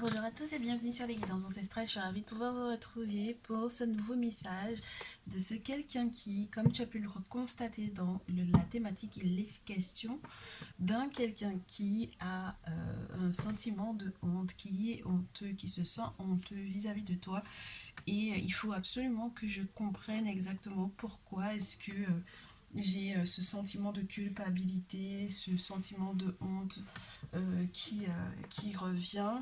Bonjour à tous et bienvenue sur les guidances ancestrales. Je suis ravie de pouvoir vous retrouver pour ce nouveau message de ce quelqu'un qui, comme tu as pu le constater dans la thématique, il est question d'un quelqu'un qui a un sentiment de honte, qui est honteux, qui se sent honteux vis-à-vis de toi. Et il faut absolument que je comprenne exactement pourquoi est-ce que j'ai ce sentiment de culpabilité, ce sentiment de honte qui revient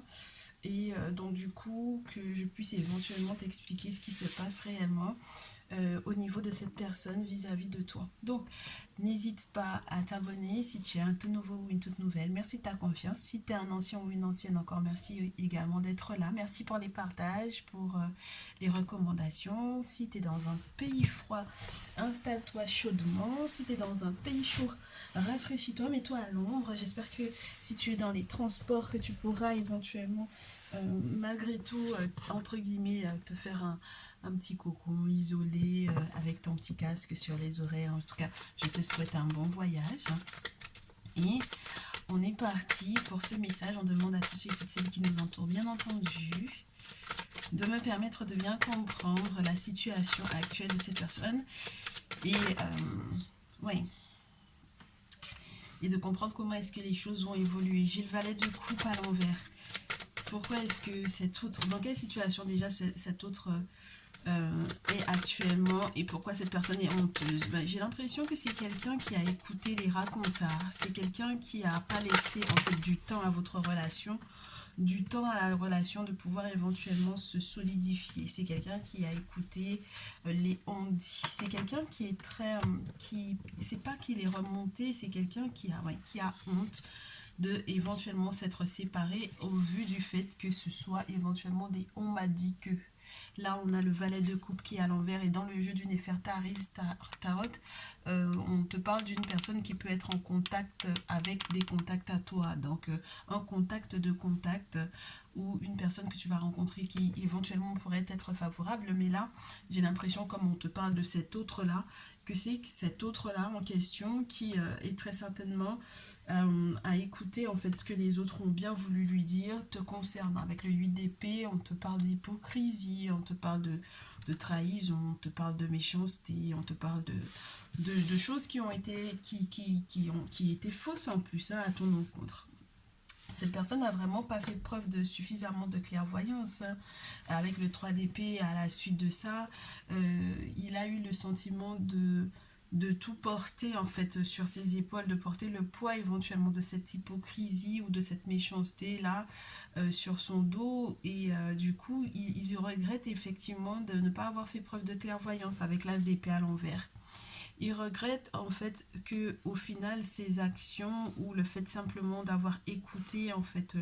et donc du coup que je puisse éventuellement t'expliquer ce qui se passe réellement au niveau de cette personne vis-à-vis de toi. Donc, n'hésite pas à t'abonner si tu es un tout nouveau ou une toute nouvelle. Merci de ta confiance. Si tu es un ancien ou une ancienne, encore merci également d'être là. Merci pour les partages, pour les recommandations. Si tu es dans un pays froid, installe-toi chaudement. Si tu es dans un pays chaud, rafraîchis-toi, mets-toi à l'ombre. J'espère que si tu es dans les transports, que tu pourras éventuellement, malgré tout, entre guillemets, te faire un petit cocon isolé avec ton petit casque sur les oreilles. En tout cas, je te souhaite un bon voyage. Et on est parti pour ce message. On demande à tous ceux et toutes celles qui nous entourent, bien entendu, de me permettre de bien comprendre la situation actuelle de cette personne. Et ouais. Et de comprendre comment est-ce que les choses vont évoluer. J'ai le valet de coupe à l'envers. Pourquoi est-ce que cet autre... Dans quelle situation déjà cet autre est actuellement et pourquoi cette personne est honteuse? J'ai l'impression que c'est quelqu'un qui a écouté les racontards, c'est quelqu'un qui n'a pas laissé en fait du temps à votre relation, du temps à la relation de pouvoir éventuellement se solidifier. C'est quelqu'un qui a écouté les on-dit. C'est quelqu'un qui est très... c'est pas qu'il est remonté, c'est quelqu'un qui a honte de éventuellement s'être séparé au vu du fait que ce soit éventuellement des on m'a dit que. Là, on a le valet de coupe qui est à l'envers et dans le jeu du Néfertari Tarot, on te parle d'une personne qui peut être en contact avec des contacts à toi. Donc, un contact de contact ou une personne que tu vas rencontrer qui éventuellement pourrait être favorable. Mais là, j'ai l'impression, comme on te parle de cet autre-là, que c'est cet autre-là en question qui est très certainement à écouter en fait ce que les autres ont bien voulu lui dire te concernant. Avec le 8 d'épée, on te parle d'hypocrisie, on te parle de trahison, on te parle de méchanceté, on te parle de choses qui ont été qui étaient fausses en plus hein, à ton encontre. Cette personne n'a vraiment pas fait preuve de suffisamment de clairvoyance. Hein. Avec le 3 d'épée, à la suite de ça, il a eu le sentiment de tout porter en fait sur ses épaules, de porter le poids éventuellement de cette hypocrisie ou de cette méchanceté là sur son dos et du coup il regrette effectivement de ne pas avoir fait preuve de clairvoyance avec l'as d'épée à l'envers. Il regrette en fait que au final ses actions ou le fait simplement d'avoir écouté en fait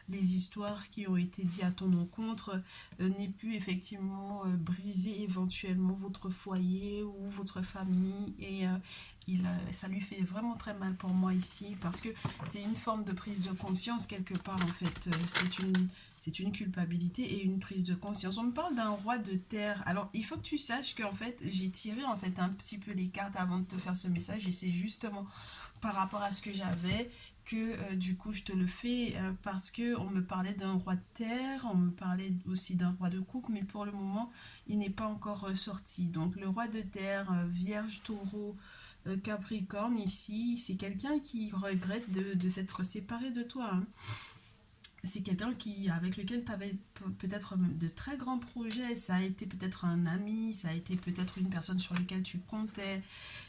les histoires qui ont été dites à ton encontre n'ait pu effectivement briser éventuellement votre foyer ou votre famille et ça lui fait vraiment très mal pour moi ici parce que c'est une forme de prise de conscience quelque part en fait. C'est une culpabilité et une prise de conscience. On me parle d'un roi de terre. Alors, il faut que tu saches qu'en fait, j'ai tiré en fait un petit peu les cartes avant de te faire ce message et c'est justement par rapport à ce que j'avais que du coup je te le fais parce que on me parlait d'un roi de terre, on me parlait aussi d'un roi de coupe, mais pour le moment il n'est pas encore ressorti. Donc le roi de terre, vierge, taureau, capricorne ici, c'est quelqu'un qui regrette de s'être séparé de toi. Hein. C'est quelqu'un avec lequel tu avais peut-être de très grands projets. Ça a été peut-être un ami, ça a été peut-être une personne sur laquelle tu comptais.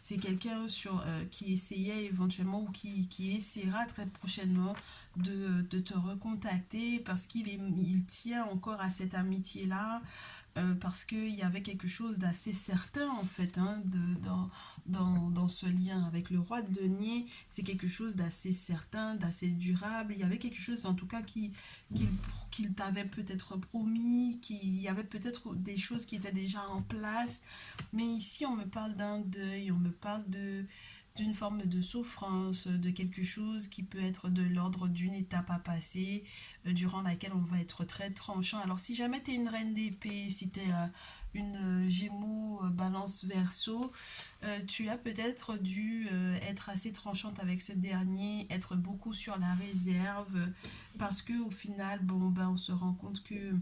C'est quelqu'un qui essayait éventuellement ou qui essaiera très prochainement de te recontacter parce il tient encore à cette amitié-là. Parce qu'il y avait quelque chose d'assez certain en fait hein, dans ce lien avec le roi de denier, c'est quelque chose d'assez certain, d'assez durable, il y avait quelque chose en tout cas qu'il t'avait peut-être promis, qu'il y avait peut-être des choses qui étaient déjà en place, mais ici on me parle d'un deuil, on me parle d'une forme de souffrance, de quelque chose qui peut être de l'ordre d'une étape à passer, durant laquelle on va être très tranchant. Alors si jamais tu es une reine d'épée, si tu es une Gémeaux, Balance, Verseau, tu as peut-être dû être assez tranchante avec ce dernier, être beaucoup sur la réserve, parce que au final, bon, ben, on se rend compte que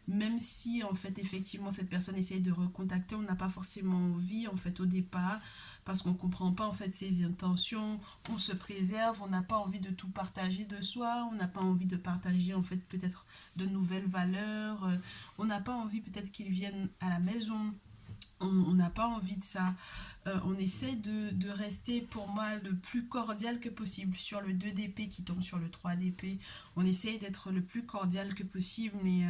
même si en fait effectivement cette personne essaye de recontacter, on n'a pas forcément envie en fait au départ, parce qu'on comprend pas en fait ses intentions, on se préserve, on n'a pas envie de tout partager de soi, on n'a pas envie de partager en fait peut-être de nouvelles valeurs, on n'a pas envie peut-être qu'ils viennent à la maison, on n'a pas envie de ça. On essaie de rester pour moi le plus cordial que possible sur le 2 d'épée qui tombe sur le 3 d'épée. On essaie d'être le plus cordial que possible, mais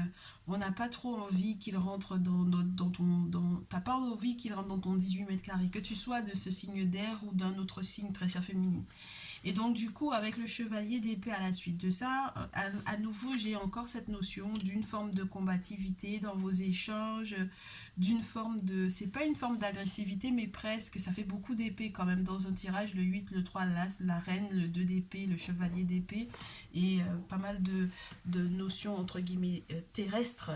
on n'a pas trop envie qu'il rentre dans ton... T'as pas envie qu'il rentre dans ton 18 mètres carrés, que tu sois de ce signe d'air ou d'un autre signe très cher féminin. Et donc, du coup, avec le chevalier d'épée à la suite de ça, à nouveau, j'ai encore cette notion d'une forme de combativité dans vos échanges, d'une forme de... C'est pas une forme d'agressivité, mais presque. Ça fait beaucoup d'épée quand même dans un tirage. Le 8, le 3, l'As, la reine, le 2 d'épée, le chevalier d'épée. Et pas mal de notions, entre guillemets, terrestres.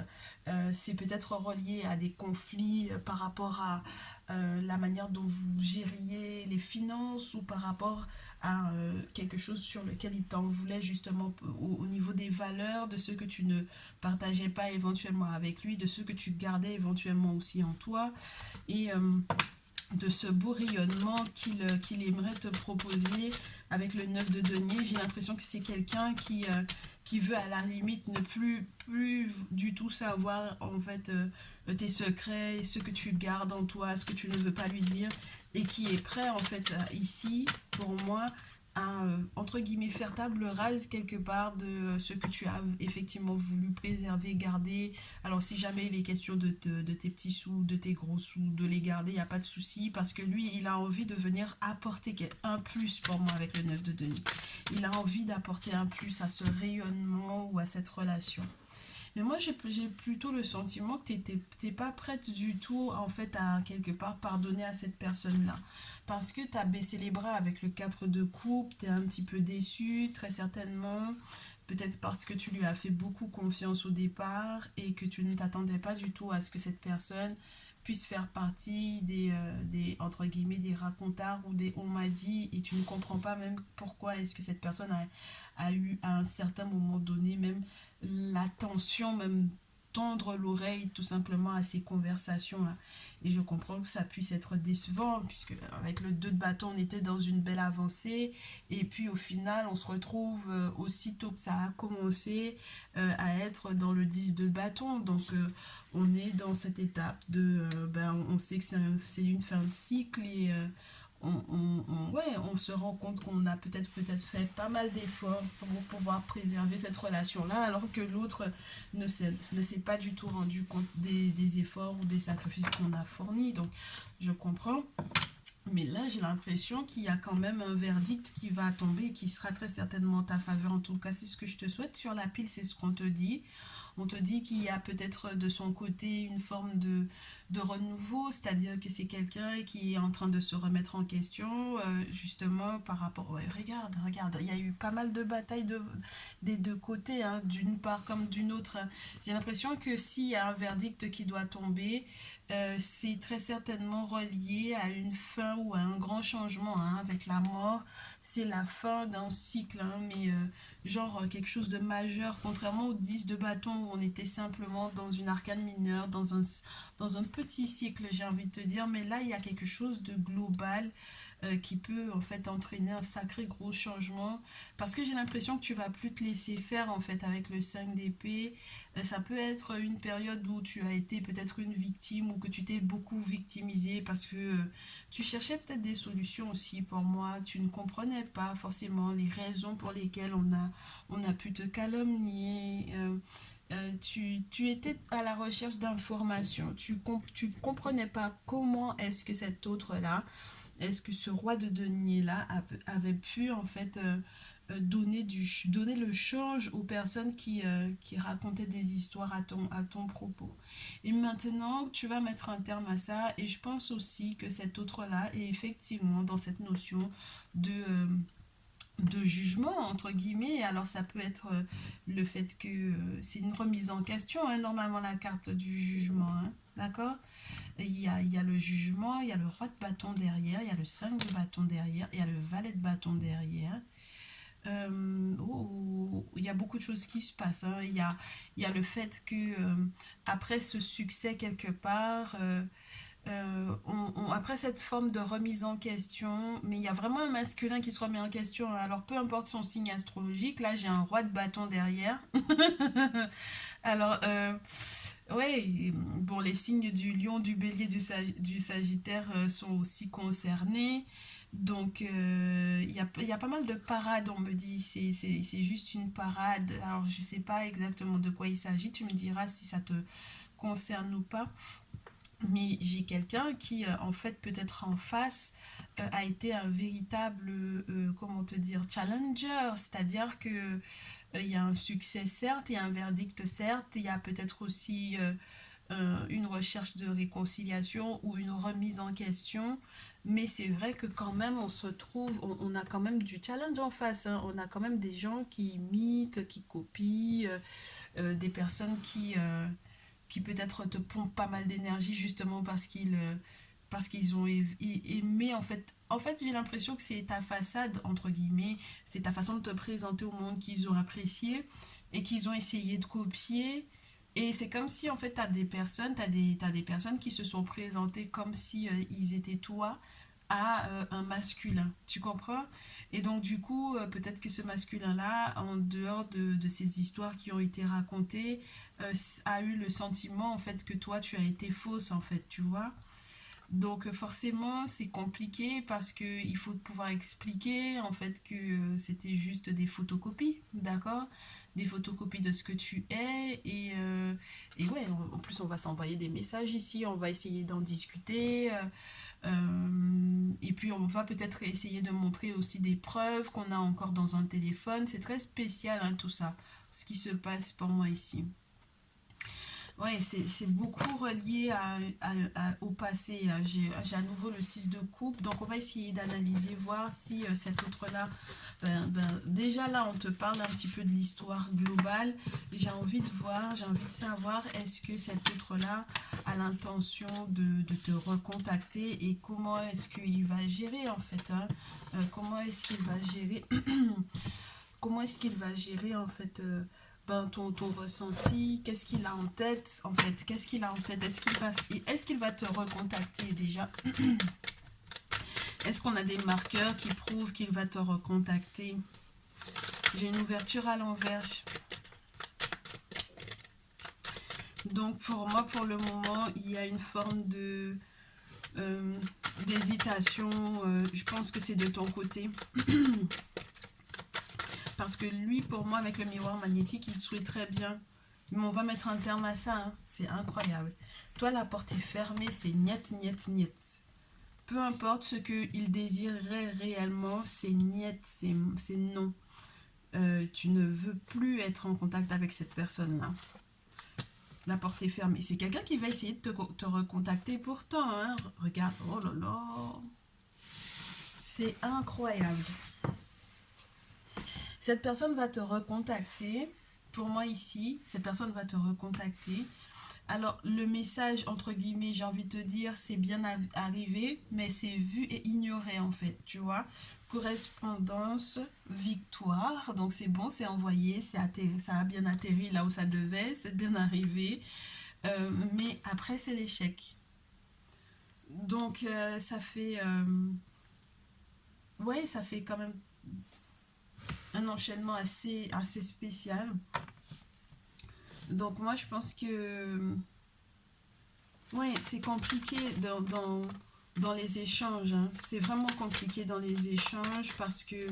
C'est peut-être relié à des conflits par rapport à la manière dont vous gériez les finances ou par rapport à quelque chose sur lequel il t'en voulait justement au niveau des valeurs, de ce que tu ne partageais pas éventuellement avec lui, de ce que tu gardais éventuellement aussi en toi, et de ce beau rayonnement qu'il aimerait te proposer avec le 9 de denier. J'ai l'impression que c'est quelqu'un qui veut à la limite ne plus du tout savoir en fait tes secrets, ce que tu gardes en toi, ce que tu ne veux pas lui dire, et qui est prêt en fait ici pour moi à entre guillemets faire table rase quelque part de ce que tu as effectivement voulu préserver, garder. Alors si jamais il est question de tes petits sous, de tes gros sous, de les garder, il n'y a pas de souci, parce que lui, il a envie de venir apporter un plus pour moi avec le 9 de denier. Il a envie d'apporter un plus à ce rayonnement ou à cette relation. Mais moi, j'ai plutôt le sentiment que t'es pas prête du tout, en fait, à quelque part pardonner à cette personne-là. Parce que tu as baissé les bras avec le 4 de coupe, tu es un petit peu déçu, très certainement. Peut-être parce que tu lui as fait beaucoup confiance au départ et que tu ne t'attendais pas du tout à ce que cette personne puisse faire partie entre guillemets, des racontards ou des on m'a dit, et tu ne comprends pas même pourquoi est-ce que cette personne a eu à un certain moment donné même l'attention, même tendre l'oreille tout simplement à ces conversations-là. Et je comprends que ça puisse être décevant, puisque avec le 2 de bâton, on était dans une belle avancée, et puis au final, on se retrouve aussitôt que ça a commencé à être dans le 10 de bâton. Donc on est dans cette étape de, ben, on sait que c'est une fin de cycle, et ouais, on se rend compte qu'on a peut-être fait pas mal d'efforts pour pouvoir préserver cette relation-là, alors que l'autre ne s'est pas du tout rendu compte des efforts ou des sacrifices qu'on a fournis. Donc, je comprends. Mais là, j'ai l'impression qu'il y a quand même un verdict qui va tomber et qui sera très certainement en ta faveur. En tout cas, c'est ce que je te souhaite. Sur la pile, c'est ce qu'on te dit. On te dit qu'il y a peut-être de son côté une forme de renouveau, c'est-à-dire que c'est quelqu'un qui est en train de se remettre en question, justement par rapport... Ouais, regarde, il y a eu pas mal de batailles des deux côtés, hein, d'une part comme d'une autre. J'ai l'impression que s'il y a un verdict qui doit tomber, c'est très certainement relié à une fin ou à un grand changement, hein, avec la mort. C'est la fin d'un cycle, hein, mais genre quelque chose de majeur, contrairement au 10 de bâton où on était simplement dans une arcane mineure, dans un petit cycle, j'ai envie de te dire. Mais là, il y a quelque chose de global qui peut en fait entraîner un sacré gros changement, parce que j'ai l'impression que tu vas plus te laisser faire en fait avec le 5 d'épée. Ça peut être une période où tu as été peut-être une victime ou que tu t'es beaucoup victimisé parce que tu cherchais peut-être des solutions aussi pour moi, tu ne comprenais pas forcément les raisons pour lesquelles on a pu te calomnier. Tu étais à la recherche d'informations, tu comprenais pas comment est-ce que cet autre-là, est-ce que ce roi de denier-là avait pu en fait donner le change aux personnes qui racontaient des histoires à ton propos. Et maintenant, tu vas mettre un terme à ça. Et je pense aussi que cet autre-là est effectivement dans cette notion de jugement, entre guillemets. Alors, ça peut être le fait que c'est une remise en question, hein, normalement, la carte du jugement. Hein, d'accord? Il y a le jugement, il y a le roi de bâton derrière, il y a le 5 de bâton derrière, il y a le valet de bâton derrière. Il y a beaucoup de choses qui se passent. Hein. Il y a le fait que après ce succès quelque part, après cette forme de remise en question, mais il y a vraiment un masculin qui se remet en question. Alors peu importe son signe astrologique, là j'ai un roi de bâton derrière. Alors ouais, bon, les signes du lion, du bélier, du sagittaire sont aussi concernés. Donc, il y a pas mal de parades, on me dit. C'est juste une parade. Alors, je sais pas exactement de quoi il s'agit. Tu me diras si ça te concerne ou pas. Mais j'ai quelqu'un qui, en fait, peut-être en face, a été un véritable, comment te dire, challenger. C'est-à-dire que il y a un succès, certes, il y a un verdict, certes, il y a peut-être aussi une recherche de réconciliation ou une remise en question. Mais c'est vrai que quand même, on se trouve, on a quand même du challenge en face. Hein. On a quand même des gens qui imitent, qui copient, des personnes qui peut-être te pompent pas mal d'énergie justement parce qu'ils ont aimé en fait j'ai l'impression que c'est ta façade entre guillemets, c'est ta façon de te présenter au monde qu'ils ont apprécié et qu'ils ont essayé de copier. Et c'est comme si en fait t'as des personnes qui se sont présentées comme si ils étaient toi à un masculin, tu comprends? Et donc du coup, peut-être que ce masculin-là, en dehors de ces histoires qui ont été racontées, a eu le sentiment en fait que toi tu as été fausse en fait, tu vois? Donc forcément c'est compliqué parce que il faut pouvoir expliquer en fait que c'était juste des photocopies, d'accord? Des photocopies de ce que tu es et ouais, en plus on va s'envoyer des messages ici, on va essayer d'en discuter et puis on va peut-être essayer de montrer aussi des preuves qu'on a encore dans un téléphone. C'est très spécial hein, tout ça, ce qui se passe pour moi ici. Ouais, c'est beaucoup relié au passé. Hein. J'ai à nouveau le 6 de coupe. Donc, on va essayer d'analyser, voir si cet autre-là... déjà là, on te parle un petit peu de l'histoire globale. Et j'ai envie de voir, j'ai envie de savoir est-ce que cet autre-là a l'intention de te recontacter et comment est-ce qu'il va gérer en fait. Hein. Comment est-ce qu'il va gérer... comment est-ce qu'il va gérer en fait ton ressenti, qu'est-ce qu'il a en tête en fait, qu'est-ce qu'il a en tête, est-ce qu'il va te recontacter déjà, est-ce qu'on a des marqueurs qui prouvent qu'il va te recontacter. J'ai une ouverture à l'envers, donc pour moi pour le moment il y a une forme de d'hésitation, je pense que c'est de ton côté. Parce que lui, pour moi, avec le miroir magnétique, il souhaite très bien. Mais on va mettre un terme à ça. Hein. C'est incroyable. Toi, la porte est fermée. C'est niet, niet, niet. Peu importe ce qu'il désirerait réellement, c'est niet, c'est non. Tu ne veux plus être en contact avec cette personne-là. La porte est fermée. C'est quelqu'un qui va essayer de te recontacter pourtant. Hein. Regarde. Oh là là. C'est incroyable. Cette personne va te recontacter. Pour moi ici, cette personne va te recontacter. Alors, le message, entre guillemets, j'ai envie de te dire, c'est bien arrivé, mais c'est vu et ignoré en fait, tu vois. Correspondance, victoire. Donc, c'est bon, c'est envoyé, ça a bien atterri là où ça devait, c'est bien arrivé. Mais après, c'est l'échec. Donc, ça fait... ouais, ça fait quand même un enchaînement assez spécial. Donc moi je pense que ouais, c'est compliqué dans les échanges. Hein. C'est vraiment compliqué dans les échanges parce que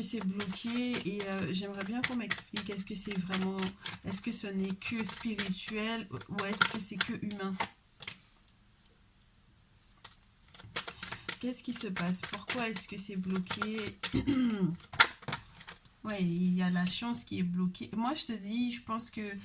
c'est bloqué et j'aimerais bien qu'on m'explique est-ce que c'est vraiment, est-ce que ce n'est que spirituel ou est-ce que c'est que humain. qu'est-ce qui se passe? Pourquoi est-ce que c'est bloqué? Ouais, il y a la chance qui est bloquée. Moi, je te dis, je pense que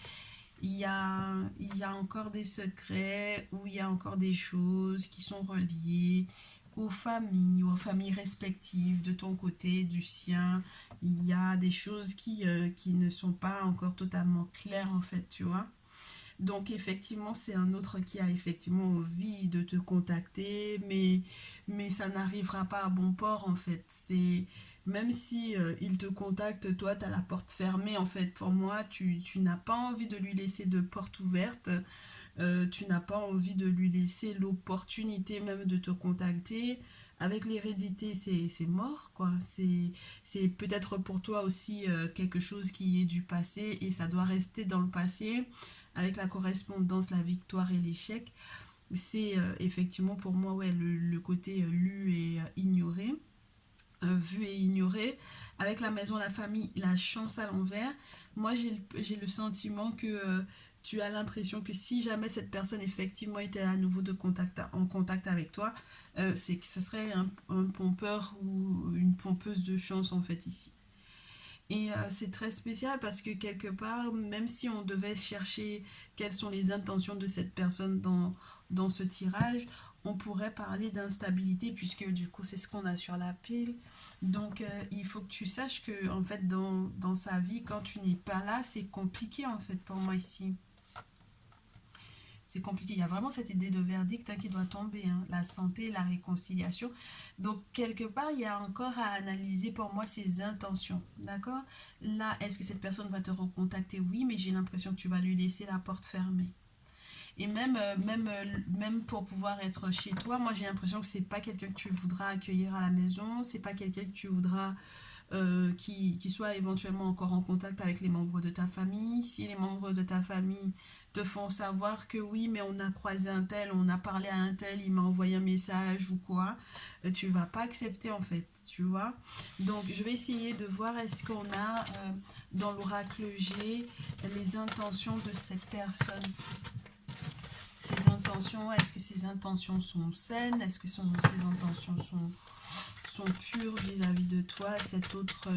il y a encore des secrets, ou il y a encore des choses qui sont reliées aux familles respectives, de ton côté, du sien. Il y a des choses qui ne sont pas encore totalement claires, en fait, tu vois. Donc effectivement, c'est un autre qui a effectivement envie de te contacter, mais ça n'arrivera pas à bon port en fait. C'est même si il te contacte, toi, tu as la porte fermée en fait. Pour moi, tu n'as pas envie de lui laisser de porte ouverte. Tu n'as pas envie de lui laisser l'opportunité même de te contacter. Avec l'hérédité, c'est mort, quoi. C'est peut-être pour toi aussi quelque chose qui est du passé et ça doit rester dans le passé. Avec la correspondance, la victoire et l'échec, c'est effectivement pour moi ouais, le côté lu et ignoré. Vu et ignoré. Avec la maison, la famille, la chance à l'envers, moi j'ai le sentiment que tu as l'impression que si jamais cette personne effectivement était à nouveau en contact avec toi, c'est que ce serait un pompeur ou une pompeuse de chance en fait ici. Et c'est très spécial parce que quelque part, même si on devait chercher quelles sont les intentions de cette personne dans ce tirage, on pourrait parler d'instabilité puisque du coup c'est ce qu'on a sur la pile. Donc il faut que tu saches que en fait dans sa vie, quand tu n'es pas là, c'est compliqué en fait pour moi ici. C'est compliqué. Il y a vraiment cette idée de verdict hein, qui doit tomber, hein. La santé, la réconciliation. Donc, quelque part, il y a encore à analyser pour moi ses intentions. D'accord? Là, est-ce que cette personne va te recontacter? Oui, mais j'ai l'impression que tu vas lui laisser la porte fermée. Et même pour pouvoir être chez toi, moi j'ai l'impression que c'est pas quelqu'un que tu voudras accueillir à la maison, c'est pas quelqu'un que tu voudras qui soit éventuellement encore en contact avec les membres de ta famille. Si les membres de ta famille te font savoir que oui, mais on a croisé un tel, on a parlé à un tel, il m'a envoyé un message ou quoi, tu vas pas accepter en fait, tu vois. Donc je vais essayer de voir est-ce qu'on a dans l'oracle G les intentions de cette personne. Ses intentions, est-ce que ses intentions sont saines? Est-ce que ses intentions sont pures vis-à-vis de toi? Cet autre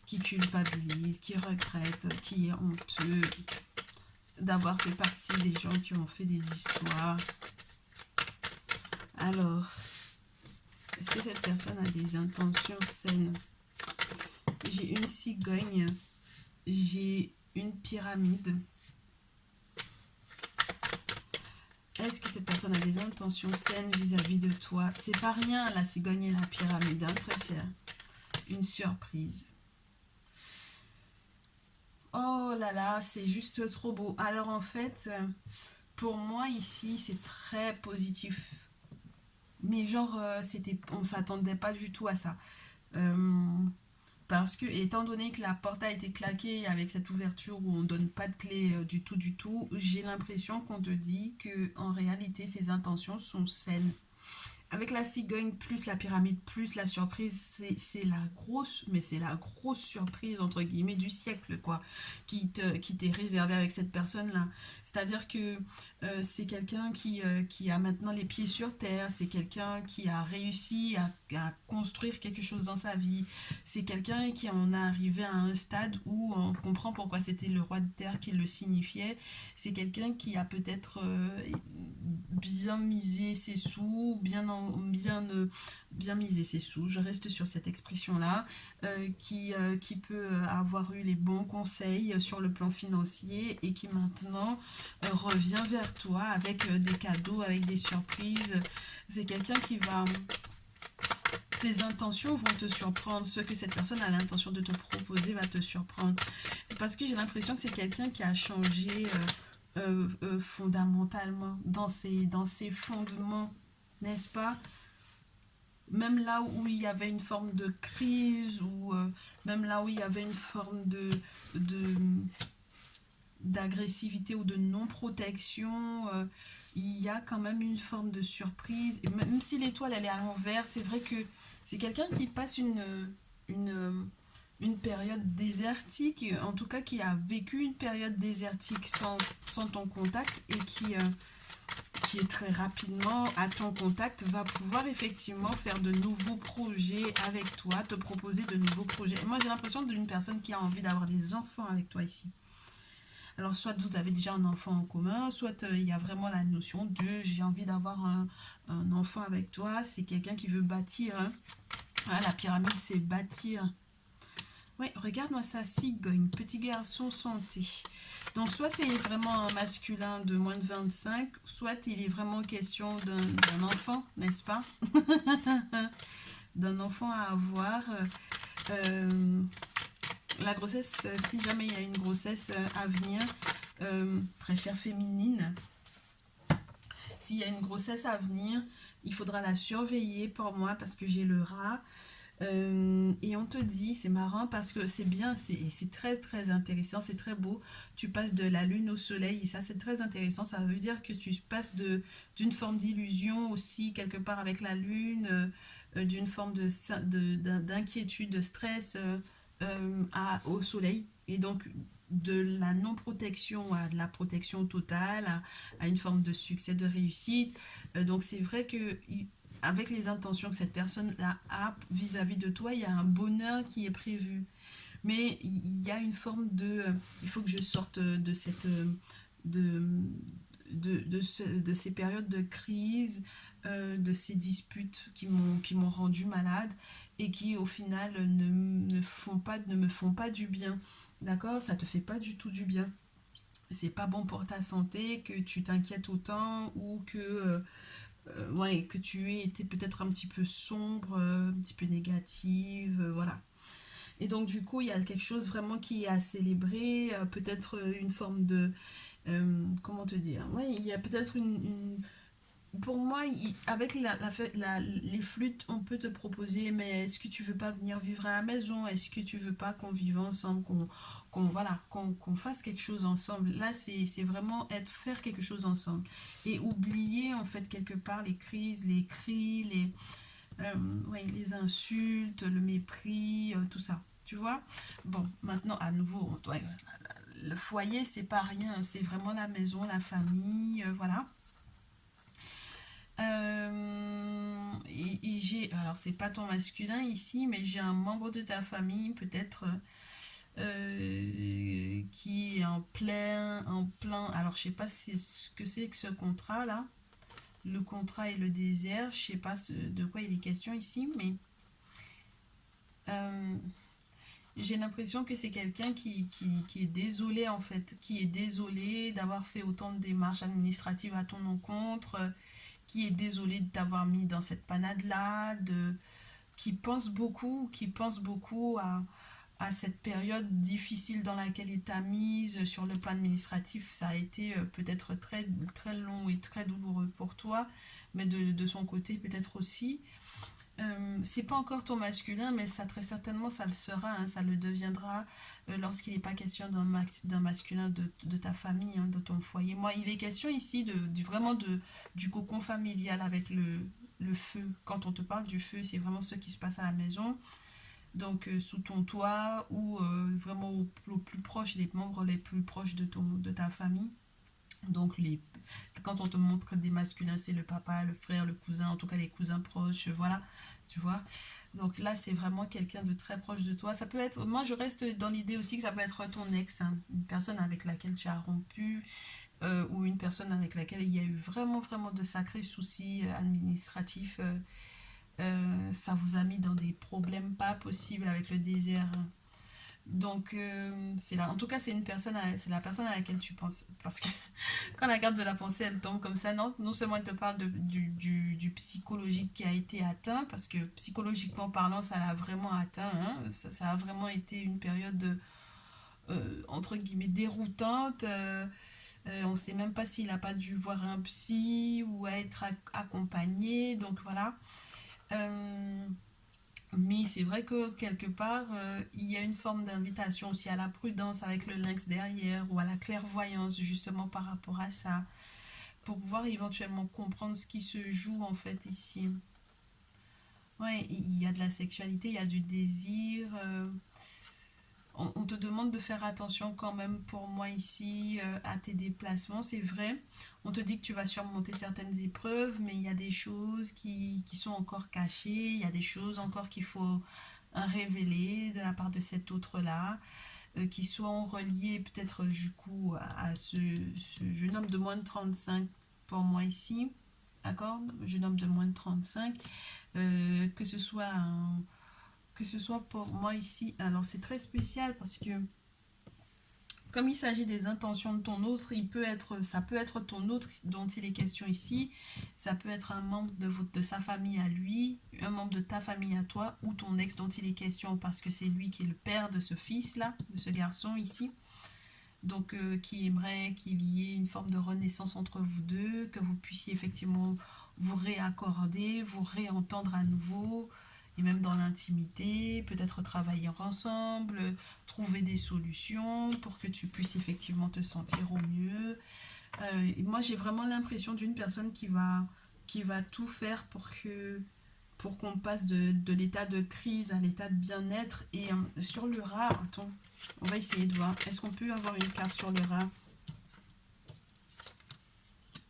qui culpabilise, qui regrette, qui est honteux d'avoir fait partie des gens qui ont fait des histoires. Alors, est-ce que cette personne a des intentions saines? J'ai une cigogne, j'ai une pyramide. Est-ce que cette personne a des intentions saines vis-à-vis de toi? C'est pas rien la cigogne et la pyramide, hein, très cher. Une surprise. Oh là là, c'est juste trop beau. Alors en fait, pour moi ici, c'est très positif. Mais genre, on s'attendait pas du tout à ça. Euh, Parce que, étant donné que la porte a été claquée avec cette ouverture où on donne pas de clé du tout, j'ai l'impression qu'on te dit que en réalité, ses intentions sont saines. Avec la cigogne plus la pyramide plus la surprise, c'est la grosse, mais c'est la grosse surprise entre guillemets du siècle quoi, qui t'est réservée avec cette personne-là. C'est-à-dire que c'est quelqu'un qui a maintenant les pieds sur terre, c'est quelqu'un qui a réussi à construire quelque chose dans sa vie, c'est quelqu'un qui en est arrivé à un stade où on comprend pourquoi c'était le roi de terre qui le signifiait, c'est quelqu'un qui a peut-être bien misé ses sous, bien miser ses sous, je reste sur cette expression-là, qui peut avoir eu les bons conseils sur le plan financier et qui maintenant revient vers toi avec des cadeaux, avec des surprises. C'est quelqu'un qui va... Ses intentions vont te surprendre. Ce que cette personne a l'intention de te proposer va te surprendre. Parce que j'ai l'impression que c'est quelqu'un qui a changé fondamentalement dans ses fondements, n'est-ce pas? Même là où il y avait une forme de crise ou même là où il y avait une forme de d'agressivité ou de non-protection, il y a quand même une forme de surprise. Et même si l'étoile elle est à l'envers, c'est vrai que c'est quelqu'un qui passe une, une période désertique, en tout cas qui a vécu une période désertique sans ton contact et qui est très rapidement à ton contact, va pouvoir effectivement faire de nouveaux projets avec toi, te proposer de nouveaux projets. Moi, j'ai l'impression d'une personne qui a envie d'avoir des enfants avec toi ici. Alors, soit vous avez déjà un enfant en commun, soit il y a vraiment la notion de j'ai envie d'avoir un enfant avec toi. C'est quelqu'un qui veut bâtir. Hein. Ah, la pyramide, c'est bâtir. Oui, regarde-moi ça, cigogne, petit garçon santé. Donc, soit c'est vraiment un masculin de moins de 25, soit il est vraiment question d'un enfant, n'est-ce pas? D'un enfant à avoir. Euh, la grossesse, si jamais il y a une grossesse à venir, très chère féminine, s'il y a une grossesse à venir, il faudra la surveiller pour moi parce que j'ai le rat. Et on te dit, c'est marrant parce que c'est bien, c'est très très intéressant, c'est très beau. Tu passes de la lune au soleil et ça c'est très intéressant. Ça veut dire que tu passes d'une forme d'illusion aussi quelque part avec la lune, d'une forme d'inquiétude, de stress au soleil. Et donc de la non-protection à de la protection totale, à une forme de succès, de réussite. Donc c'est vrai que avec les intentions que cette personne-là a vis-à-vis de toi, il y a un bonheur qui est prévu. Mais il y a une forme de... il faut que je sorte de cette... de, de ces périodes de crise, de ces disputes qui m'ont rendu malade et qui au final ne me font pas du bien. D'accord? Ça te fait pas du tout du bien. C'est pas bon pour ta santé que tu t'inquiètes autant ou ouais, que tu aies été peut-être un petit peu sombre, un petit peu négative, voilà. Et donc du coup, il y a quelque chose vraiment qui est à célébrer, peut-être une forme de... comment te dire? Ouais, il y a peut-être pour moi, avec les flûtes, on peut te proposer, mais est-ce que tu veux pas venir vivre à la maison? Est-ce que tu veux pas qu'on vive ensemble, voilà, qu'on fasse quelque chose ensemble? Là, c'est vraiment faire quelque chose ensemble. Et oublier, en fait, quelque part, les crises, les cris, ouais, les insultes, le mépris, tout ça. Tu vois? Bon, maintenant, à nouveau, le foyer, c'est pas rien. C'est vraiment la maison, la famille, voilà. Et j'ai, alors c'est pas ton masculin ici, mais j'ai un membre de ta famille peut-être qui est en plein. Alors je sais pas ce que c'est que ce contrat là, le contrat et le désert. Je sais pas de quoi il est question ici, mais euh, j'ai l'impression que c'est quelqu'un qui est désolé en fait, qui est désolé d'avoir fait autant de démarches administratives à ton encontre, qui est désolé de t'avoir mis dans cette panade-là, qui pense beaucoup à cette période difficile dans laquelle il t'a mise sur le plan administratif. Ça a été peut-être très, très long et très douloureux pour toi, mais de son côté peut-être aussi. C'est pas encore ton masculin, mais ça très certainement ça le sera, hein, ça le deviendra lorsqu'il n'est pas question d'un masculin de ta famille, hein, de ton foyer. Moi, il est question ici vraiment du cocon familial avec le feu. Quand on te parle du feu, c'est vraiment ce qui se passe à la maison, donc sous ton toit ou vraiment au plus proche, les membres les plus proches de ta famille. Donc, quand on te montre des masculins, c'est le papa, le frère, le cousin, en tout cas les cousins proches, voilà, tu vois. Donc là, c'est vraiment quelqu'un de très proche de toi. Ça peut être, moi je reste dans l'idée aussi que ça peut être ton ex, hein, une personne avec laquelle tu as rompu, ou une personne avec laquelle il y a eu vraiment, vraiment de sacrés soucis administratifs. Ça vous a mis dans des problèmes pas possibles avec le désert. Donc, c'est là. En tout cas, c'est la personne à laquelle tu penses. Parce que quand la carte de la pensée, elle tombe comme ça, non seulement elle te parle du psychologique qui a été atteint, parce que psychologiquement parlant, ça l'a vraiment atteint. Hein, ça a vraiment été une période, entre guillemets, déroutante. On ne sait même pas s'il n'a pas dû voir un psy ou être accompagné. Donc, voilà. Euh, mais c'est vrai que quelque part, il y a une forme d'invitation aussi à la prudence avec le lynx derrière ou à la clairvoyance justement par rapport à ça, pour pouvoir éventuellement comprendre ce qui se joue en fait ici. Ouais, il y a de la sexualité, il y a du désir. On te demande de faire attention quand même pour moi ici à tes déplacements, c'est vrai. On te dit que tu vas surmonter certaines épreuves, mais il y a des choses qui sont encore cachées, il y a des choses encore qu'il faut révéler de la part de cet autre-là, qui sont reliées peut-être du coup à ce jeune homme de moins de 35 pour moi ici. D'accord? Jeune homme de moins de 35. Que ce soit que ce soit pour moi ici. Alors c'est très spécial parce que comme il s'agit des intentions de ton autre, ça peut être ton autre dont il est question ici, ça peut être un membre de sa famille à lui, un membre de ta famille à toi, ou ton ex dont il est question parce que c'est lui qui est le père de ce fils-là, de ce garçon ici. Donc qui aimerait qu'il y ait une forme de renaissance entre vous deux, que vous puissiez effectivement vous réaccorder, vous réentendre à nouveau, et même dans l'intimité, peut-être travailler ensemble, trouver des solutions pour que tu puisses effectivement te sentir au mieux. Moi, j'ai vraiment l'impression d'une personne qui va tout faire pour qu'on passe de l'état de crise à l'état de bien-être. Et sur le rat, attends, on va essayer de voir. Est-ce qu'on peut avoir une carte sur le rat?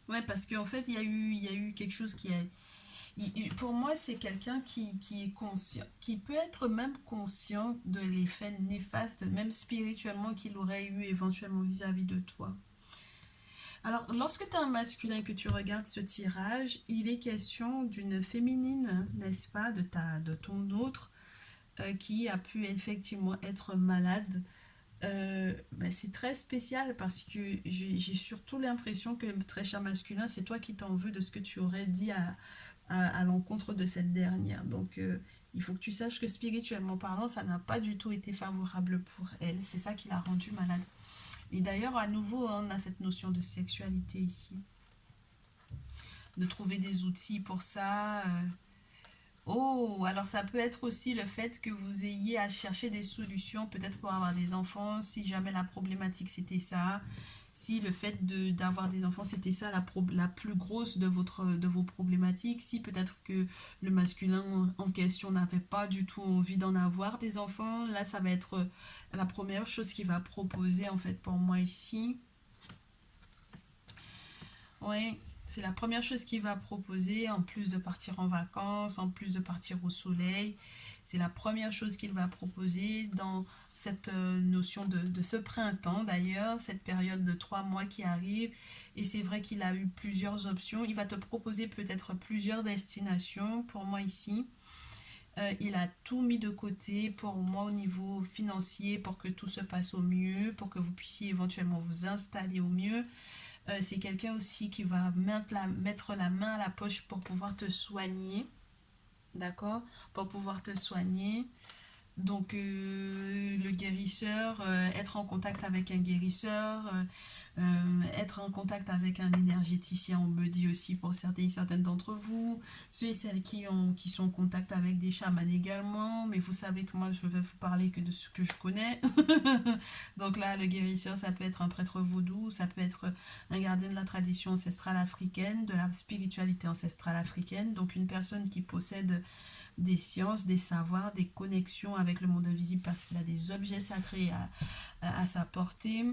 Ouais, parce qu'en fait, il y a eu quelque chose qui est... Pour moi, c'est quelqu'un qui est conscient, qui peut être même conscient de l'effet néfaste, même spirituellement, qu'il aurait eu éventuellement vis-à-vis de toi. Alors, lorsque tu as un masculin et que tu regardes ce tirage, il est question d'une féminine, n'est-ce pas, de ton autre, qui a pu effectivement être malade. Ben, c'est très spécial parce que j'ai surtout l'impression que le très cher masculin, c'est toi qui t'en veux de ce que tu aurais dit à l'encontre de cette dernière. Donc, il faut que tu saches que spirituellement parlant, ça n'a pas du tout été favorable pour elle. C'est ça qui l'a rendue malade. Et d'ailleurs, à nouveau, on a cette notion de sexualité ici, de trouver des outils pour ça. Oh, alors ça peut être aussi le fait que vous ayez à chercher des solutions, peut-être pour avoir des enfants, si jamais la problématique c'était ça, si le fait d'avoir des enfants c'était ça la plus grosse de vos problématiques, si peut-être que le masculin en question n'avait pas du tout envie d'en avoir des enfants, là ça va être la première chose qu'il va proposer en fait pour moi ici. Oui, c'est la première chose qu'il va proposer, en plus de partir en vacances, en plus de partir au soleil. C'est la première chose qu'il va proposer dans cette notion de ce printemps d'ailleurs, cette période de 3 mois qui arrive. Et c'est vrai qu'il a eu plusieurs options. Il va te proposer peut-être plusieurs destinations pour moi ici. Il a tout mis de côté pour moi au niveau financier pour que tout se passe au mieux, pour que vous puissiez éventuellement vous installer au mieux. C'est quelqu'un aussi qui va mettre la main à la poche pour pouvoir te soigner, d'accord? Pour pouvoir te soigner. Donc, le guérisseur, être en contact avec un guérisseur, être en contact avec un énergéticien, on me dit aussi pour certaines d'entre vous, ceux et celles qui sont en contact avec des chamans également, mais vous savez que moi je vais vous parler que de ce que je connais. Donc là, le guérisseur, ça peut être un prêtre vaudou, ça peut être un gardien de la tradition ancestrale africaine, de la spiritualité ancestrale africaine, donc une personne qui possède des sciences, des savoirs, des connexions avec le monde invisible parce qu'il a des objets sacrés à sa portée,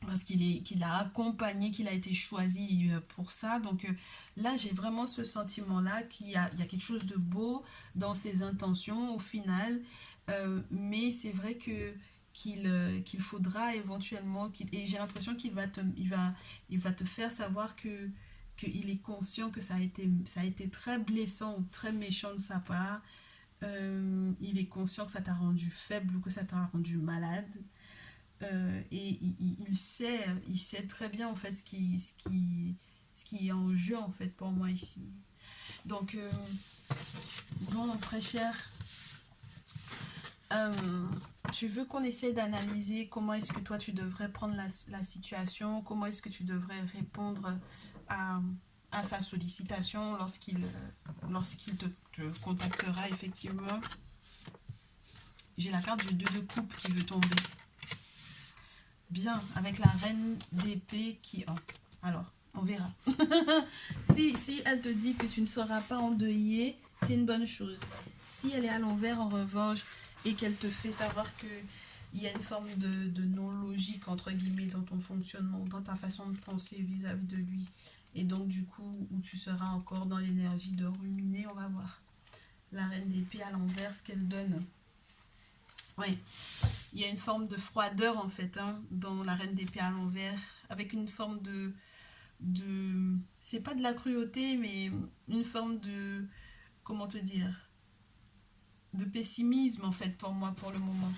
parce qu'il a accompagné, qu'il a été choisi pour ça. Donc là, j'ai vraiment ce sentiment-là il y a quelque chose de beau dans ses intentions au final. Mais c'est vrai que qu'il faudra éventuellement, et j'ai l'impression il va te faire savoir qu'il est conscient que ça a été très blessant ou très méchant de sa part. Il est conscient que ça t'a rendu faible ou que ça t'a rendu malade. Et il sait très bien en fait ce qui est en jeu en fait pour moi ici. Donc, bon, très cher, euh, tu veux qu'on essaye d'analyser comment est-ce que toi tu devrais prendre la situation, comment est-ce que tu devrais répondre à, à sa sollicitation lorsqu'il te contactera effectivement. J'ai la carte du 2 de coupe qui veut tomber. Bien, avec la reine d'épée qui... Oh, alors, on verra. Si elle te dit que tu ne seras pas endeuillé, c'est une bonne chose. Si elle est à l'envers, en revanche, et qu'elle te fait savoir que il y a une forme de non-logique, entre guillemets, dans ton fonctionnement, dans ta façon de penser vis-à-vis de lui. Et donc, du coup, où tu seras encore dans l'énergie de ruminer, on va voir. La reine d'épée à l'envers, ce qu'elle donne. Oui, il y a une forme de froideur, en fait, hein, dans la reine d'épée à l'envers, avec une forme de... C'est pas de la cruauté, mais une forme de... Comment te dire, de pessimisme en fait pour moi pour le moment.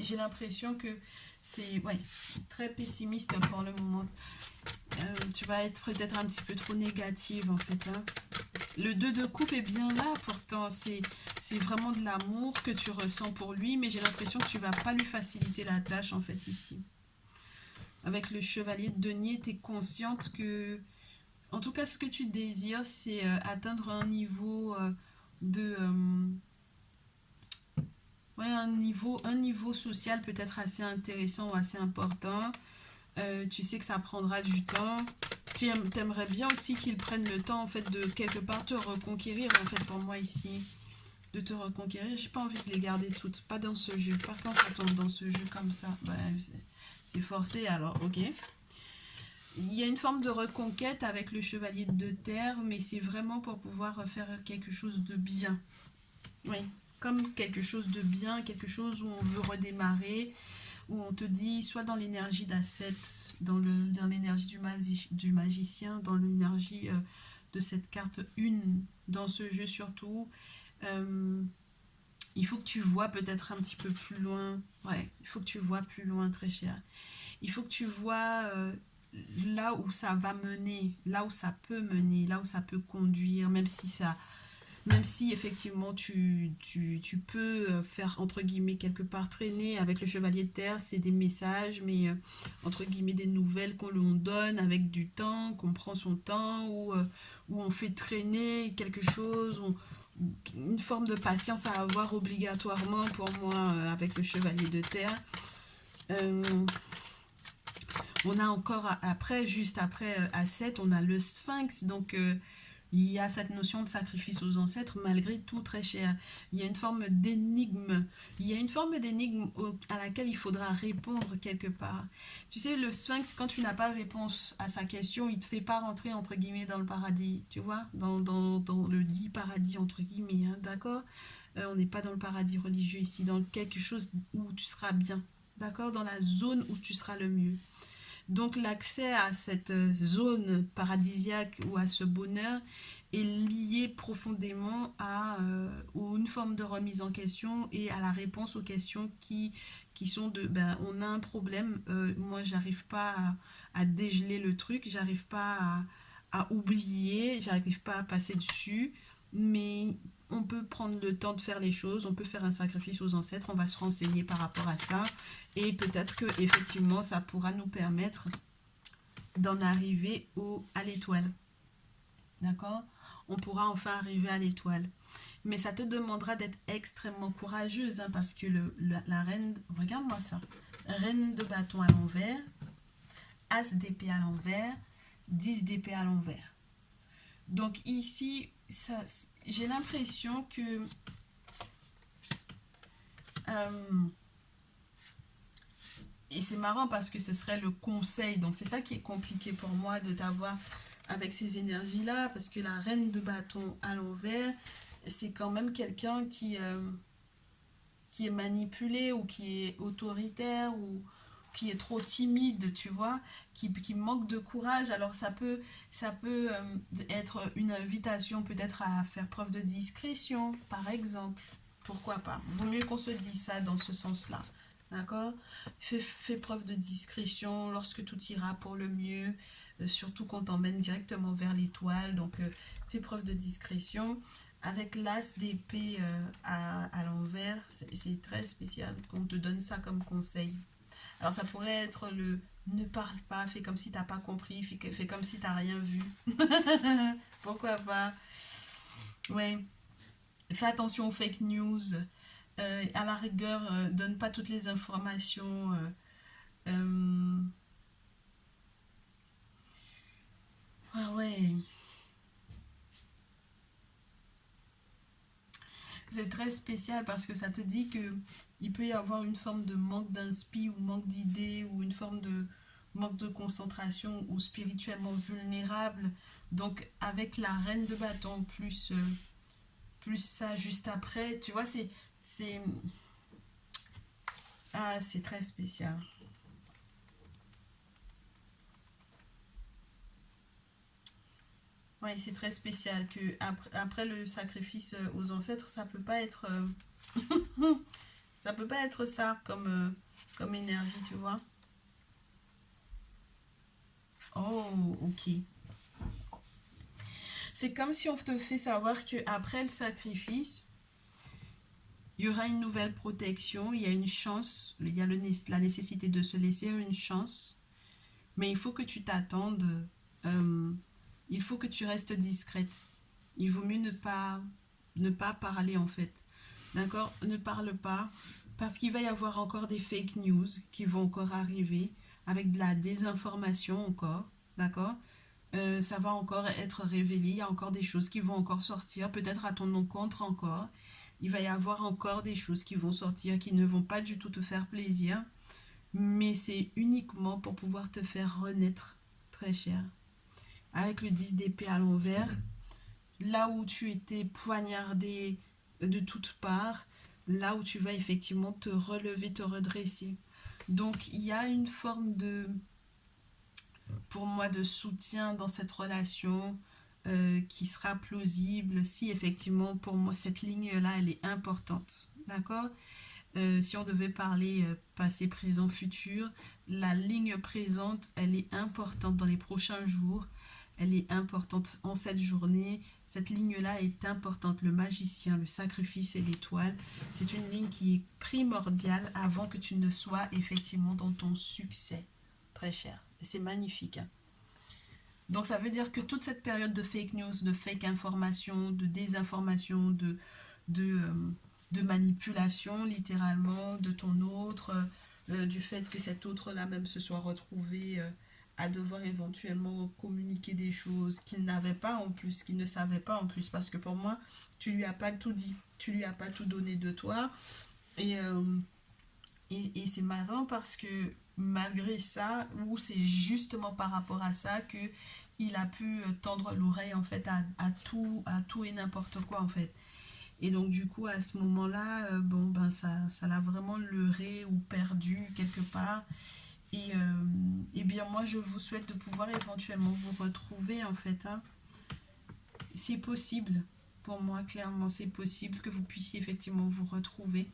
J'ai l'impression que c'est ouais, très pessimiste pour le moment. Tu vas être peut-être un petit peu trop négative en fait. Hein. Le 2 de coupe est bien là pourtant. C'est vraiment de l'amour que tu ressens pour lui, mais j'ai l'impression que tu vas pas lui faciliter la tâche en fait ici. Avec le chevalier de denier, tu es consciente que, en tout cas, ce que tu désires, c'est atteindre un niveau de... ouais, un niveau social peut-être assez intéressant ou assez important. Tu sais que ça prendra du temps. Tu aimerais bien aussi qu'ils prennent le temps en fait de quelque part te reconquérir en fait pour moi ici. De te reconquérir. J'ai pas envie de les garder toutes. Pas dans ce jeu. Pas quand ça tombe dans ce jeu comme ça. Bah, c'est forcé alors, ok. Il y a une forme de reconquête avec le chevalier de terre, mais c'est vraiment pour pouvoir faire quelque chose de bien. Oui, comme quelque chose de bien, quelque chose où on veut redémarrer, où on te dit soit dans l'énergie d'Asset, dans l'énergie du magicien, dans l'énergie de cette carte une, dans ce jeu surtout. Euh, il faut que tu vois peut-être un petit peu plus loin. Ouais, il faut que tu vois plus loin, très cher. Il faut que tu vois là où ça va mener, là où ça peut mener, là où ça peut conduire, même si effectivement tu peux faire entre guillemets quelque part traîner avec le chevalier de terre, c'est des messages, mais entre guillemets des nouvelles qu'on l'on donne avec du temps, qu'on prend son temps, où on fait traîner quelque chose, une forme de patience à avoir obligatoirement pour moi avec le chevalier de terre. Euh, on a encore après, juste après A7, on a le sphinx, donc il y a cette notion de sacrifice aux ancêtres, malgré tout très cher. Il y a une forme d'énigme. Il y a une forme d'énigme à laquelle il faudra répondre quelque part. Tu sais, le sphinx, quand tu n'as pas réponse à sa question, il ne te fait pas rentrer, entre guillemets, dans le paradis. Tu vois, dans le dit paradis, entre guillemets, hein, d'accord. On n'est pas dans le paradis religieux ici, dans quelque chose où tu seras bien. D'accord. Dans la zone où tu seras le mieux. Donc l'accès à cette zone paradisiaque ou à ce bonheur est lié profondément à une forme de remise en question et à la réponse aux questions qui sont de ben, on a un problème, moi j'arrive pas à dégeler le truc, j'arrive pas à oublier, j'arrive pas à passer dessus, mais on peut prendre le temps de faire les choses, on peut faire un sacrifice aux ancêtres, on va se renseigner par rapport à ça et peut-être que effectivement ça pourra nous permettre d'en arriver à l'étoile. D'accord. On pourra enfin arriver à l'étoile. Mais ça te demandera d'être extrêmement courageuse hein, parce que la reine, regarde-moi ça, reine de bâton à l'envers, as d'épée à l'envers, 10 d'épée à l'envers. Donc ici, j'ai l'impression que euh, et c'est marrant parce que ce serait le conseil. Donc c'est ça qui est compliqué pour moi de t'avoir avec ces énergies-là. Parce que la reine de bâton à l'envers, c'est quand même quelqu'un qui est manipulé ou qui est autoritaire ou qui est trop timide, tu vois, qui manque de courage. Alors ça peut être une invitation peut-être à faire preuve de discrétion, par exemple. Pourquoi pas? Vaut mieux qu'on se dise ça dans ce sens-là. D'accord. Fais preuve de discrétion lorsque tout ira pour le mieux, surtout qu'on t'emmène directement vers l'étoile. Donc, fais preuve de discrétion. Avec l'as d'épée à l'envers, c'est très spécial qu'on te donne ça comme conseil. Alors, ça pourrait être le ne parle pas, fais comme si t'as pas compris, fais comme si t'as rien vu. Pourquoi pas? Ouais. Fais attention aux fake news. À la rigueur, donne pas toutes les informations. Euh, ah ouais. C'est très spécial parce que ça te dit que il peut y avoir une forme de manque d'inspi ou manque d'idées ou une forme de manque de concentration ou spirituellement vulnérable. Donc avec la reine de bâton plus ça juste après, tu vois, c'est c'est très spécial. Oui, c'est très spécial que après le sacrifice aux ancêtres, ça peut pas être ça peut pas être ça comme énergie, tu vois. Oh, ok. C'est comme si on te fait savoir que après le sacrifice, il y aura une nouvelle protection, il y a une chance, il y a la nécessité de se laisser une chance, mais il faut que tu t'attendes, euh, il faut que tu restes discrète. Il vaut mieux ne pas parler en fait. D'accord? Ne parle pas parce qu'il va y avoir encore des fake news qui vont encore arriver avec de la désinformation encore. D'accord? Ça va encore être révélé, il y a encore des choses qui vont encore sortir, peut-être à ton encontre encore. Il va y avoir encore des choses qui vont sortir qui ne vont pas du tout te faire plaisir, mais c'est uniquement pour pouvoir te faire renaître, très cher. Avec le 10 d'épée à l'envers, là où tu étais poignardé de toutes parts, là où tu vas effectivement te relever, te redresser. Donc il y a une forme pour moi, de soutien dans cette relation qui sera plausible si effectivement pour moi cette ligne-là elle est importante. D'accord? Si on devait parler passé, présent, futur, la ligne présente elle est importante dans les prochains jours. Elle est importante en cette journée. Cette ligne-là est importante. Le magicien, le sacrifice et l'étoile, c'est une ligne qui est primordiale avant que tu ne sois effectivement dans ton succès. Très cher. Et c'est magnifique. Hein. Donc ça veut dire que toute cette période de fake news, de fake information, de désinformation, de, euh, de manipulation littéralement de ton autre, du fait que cet autre-là même se soit retrouvé à devoir éventuellement communiquer des choses qu'il n'avait pas en plus, qu'il ne savait pas en plus, parce que pour moi, tu lui as pas tout dit, tu lui as pas tout donné de toi, et, euh, et c'est marrant parce que malgré ça, ou c'est justement par rapport à ça que il a pu tendre l'oreille en fait à tout et n'importe quoi en fait. Et donc du coup à ce moment-là, bon ben ça l'a vraiment leurré ou perdu quelque part. Et bien moi je vous souhaite de pouvoir éventuellement vous retrouver en fait. Hein. C'est possible. Pour moi clairement c'est possible que vous puissiez effectivement vous retrouver.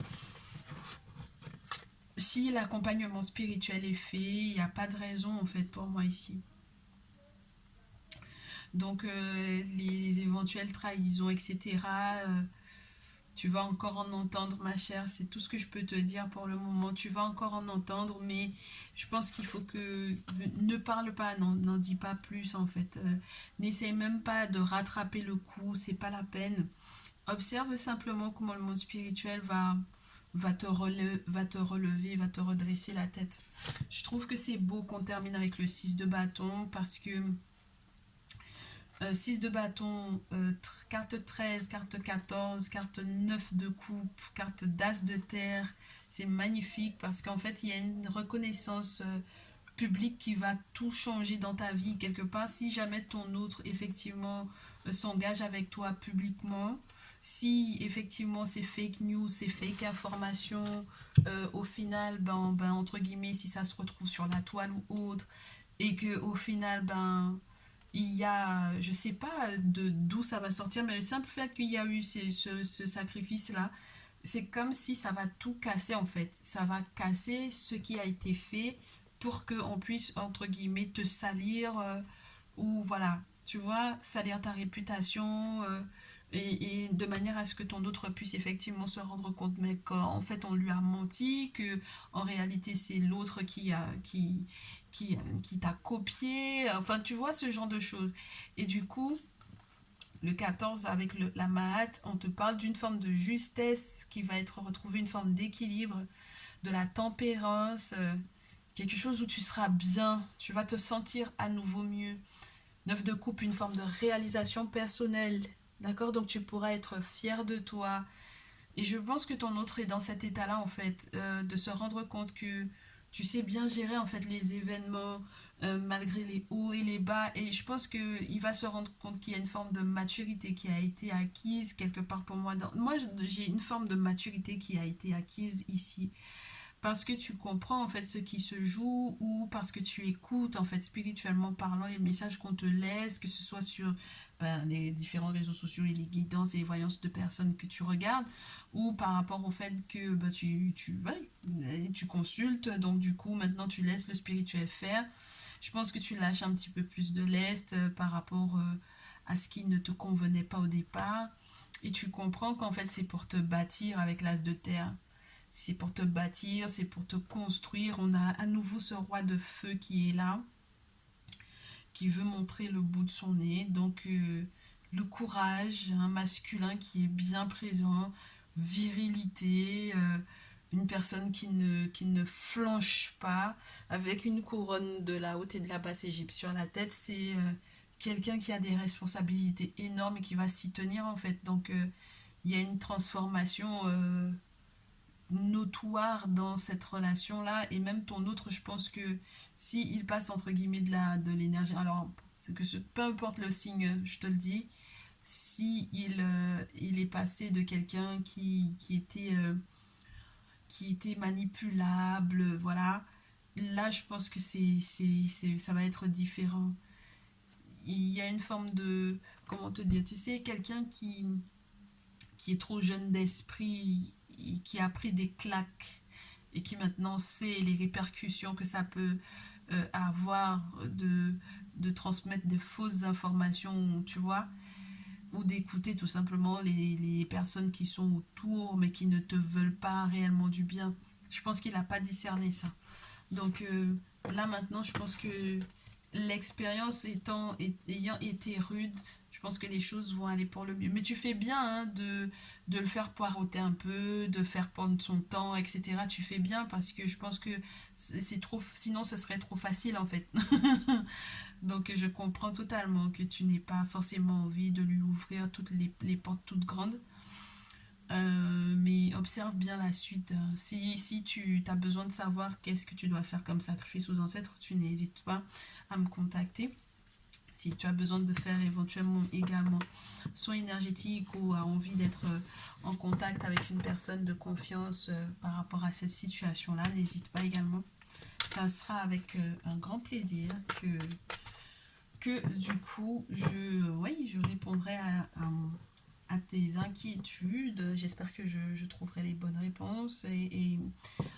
Si l'accompagnement spirituel est fait, il n'y a pas de raison en fait pour moi ici. Donc les éventuelles trahisons, etc. Tu vas encore en entendre, ma chère. C'est tout ce que je peux te dire pour le moment. Tu vas encore en entendre, mais je pense qu'il faut que ne parle pas, n'en dis pas plus en fait. N'essaye même pas de rattraper le coup, c'est pas la peine. Observe simplement comment le monde spirituel va te relever, va te redresser la tête. Je trouve que c'est beau qu'on termine avec le 6 de bâton parce que 6 de bâton, carte 13, carte 14, carte 9 de coupe, carte d'as de terre. C'est magnifique parce qu'en fait, il y a une reconnaissance publique qui va tout changer dans ta vie quelque part. Si jamais ton autre, effectivement, s'engage avec toi publiquement, si effectivement ces fake news, ces fake informations, au final, entre guillemets, si ça se retrouve sur la toile ou autre, et que au final, il y a, je sais pas d'où ça va sortir, mais le simple fait qu'il y a eu ce sacrifice-là, c'est comme si ça va tout casser en fait. Ça va casser ce qui a été fait pour qu'on puisse, entre guillemets, te salir ou voilà, tu vois, salir ta réputation et de manière à ce que ton autre puisse effectivement se rendre compte, mais qu'en fait on lui a menti, que en réalité c'est l'autre qui t'a copié, enfin tu vois ce genre de choses. Et du coup, le 14 avec la Mahat, on te parle d'une forme de justesse qui va être retrouvée, une forme d'équilibre, de la tempérance, quelque chose où tu seras bien, tu vas te sentir à nouveau mieux. 9 de coupe, une forme de réalisation personnelle, d'accord? Donc tu pourras être fier de toi, Et je pense que ton autre est dans cet état-là, en fait, de se rendre compte que tu sais bien gérer, en fait, les événements, malgré les hauts et les bas. Et je pense qu'il va se rendre compte qu'il y a une forme de maturité qui a été acquise quelque part pour moi. Moi, j'ai une forme de maturité qui a été acquise ici parce que tu comprends en fait ce qui se joue ou parce que tu écoutes en fait spirituellement parlant les messages qu'on te laisse, que ce soit sur les différents réseaux sociaux et les guidances et les voyances de personnes que tu regardes ou par rapport au fait que tu consultes, donc du coup maintenant tu laisses le spirituel faire. Je pense que tu lâches un petit peu plus de lest par rapport à ce qui ne te convenait pas au départ et tu comprends qu'en fait c'est pour te bâtir avec l'as de terre, c'est pour te bâtir, c'est pour te construire. On a à nouveau ce roi de feu qui est là, qui veut montrer le bout de son nez. Donc le courage, un masculin qui est bien présent, virilité, une personne qui ne flanche pas, avec une couronne de la haute et de la basse Égypte sur la tête. C'est quelqu'un qui a des responsabilités énormes et qui va s'y tenir en fait. Donc il y a une transformation notoire dans cette relation-là. Et même ton autre, je pense que si il passe entre guillemets de l'énergie, alors c'est que peu importe le signe, je te le dis, si il est passé de quelqu'un qui était manipulable, voilà, là je pense que ça va être différent. Il y a une forme de, comment te dire, tu sais, quelqu'un qui est trop jeune d'esprit, qui a pris des claques et qui maintenant sait les répercussions que ça peut avoir de transmettre des fausses informations, tu vois, ou d'écouter tout simplement les personnes qui sont autour mais qui ne te veulent pas réellement du bien. Je pense qu'il n'a pas discerné ça. Donc là maintenant, je pense que l'expérience ayant été rude, je pense que les choses vont aller pour le mieux. Mais tu fais bien hein, de le faire poireauter un peu, de faire prendre son temps, etc. Tu fais bien parce que je pense que c'est trop, sinon ce serait trop facile en fait. Donc je comprends totalement que tu n'aies pas forcément envie de lui ouvrir toutes les portes toutes grandes. Mais observe bien la suite. Si tu as besoin de savoir qu'est-ce que tu dois faire comme sacrifice aux ancêtres, tu n'hésites pas à me contacter. Si tu as besoin de faire éventuellement également soin énergétique ou as envie d'être en contact avec une personne de confiance par rapport à cette situation-là, n'hésite pas également. Ça sera avec un grand plaisir que du coup, je répondrai à tes inquiétudes. J'espère que je trouverai les bonnes réponses et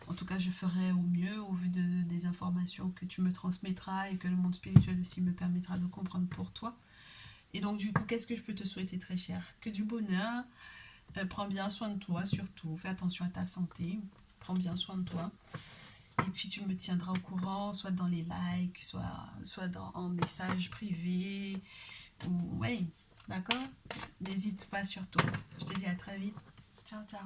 en tout cas, je ferai au mieux au vu des informations que tu me transmettras et que le monde spirituel aussi me permettra de comprendre pour toi. Et donc, du coup, qu'est-ce que je peux te souhaiter, très cher? Que du bonheur. Prends bien soin de toi, surtout. Fais attention à ta santé. Prends bien soin de toi. Et puis, tu me tiendras au courant, soit dans les likes, soit en message privé. Ou, ouais, d'accord? N'hésite pas surtout. Je te dis à très vite. Ciao, ciao.